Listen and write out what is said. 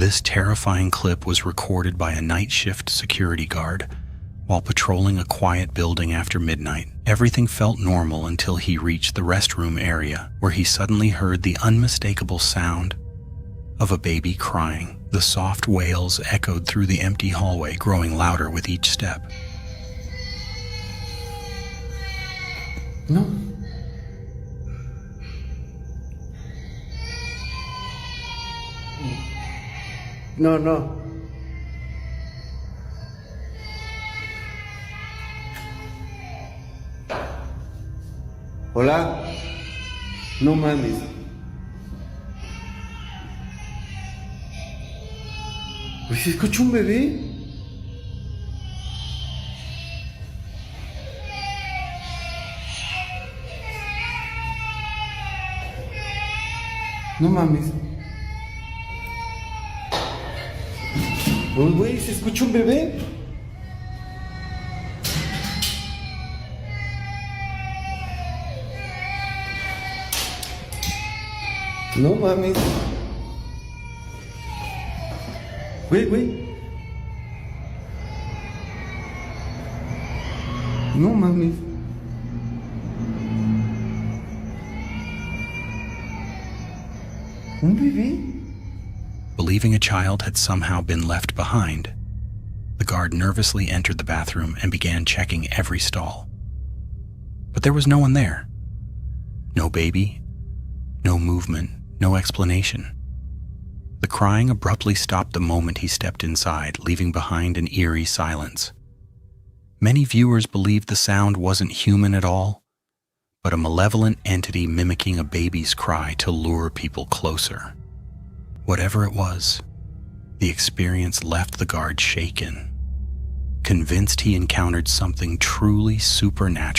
This terrifying clip was recorded by a night shift security guard while patrolling a quiet building after midnight. Everything felt normal until he reached the restroom area, where he suddenly heard the unmistakable sound of a baby crying. The soft wails echoed through the empty hallway, growing louder with each step. No. No. Hola. No mames. Pues si escucho un bebé. No mames. Pues güey, ¿se escucha un bebé? No mames. Güey. No mames. ¿Un bebé? Believing a child had somehow been left behind, the guard nervously entered the bathroom and began checking every stall. But there was no one there. No baby, no movement, no explanation. The crying abruptly stopped the moment he stepped inside, leaving behind an eerie silence. Many viewers believed the sound wasn't human at all, but a malevolent entity mimicking a baby's cry to lure people closer. Whatever it was, the experience left the guard shaken, convinced he encountered something truly supernatural.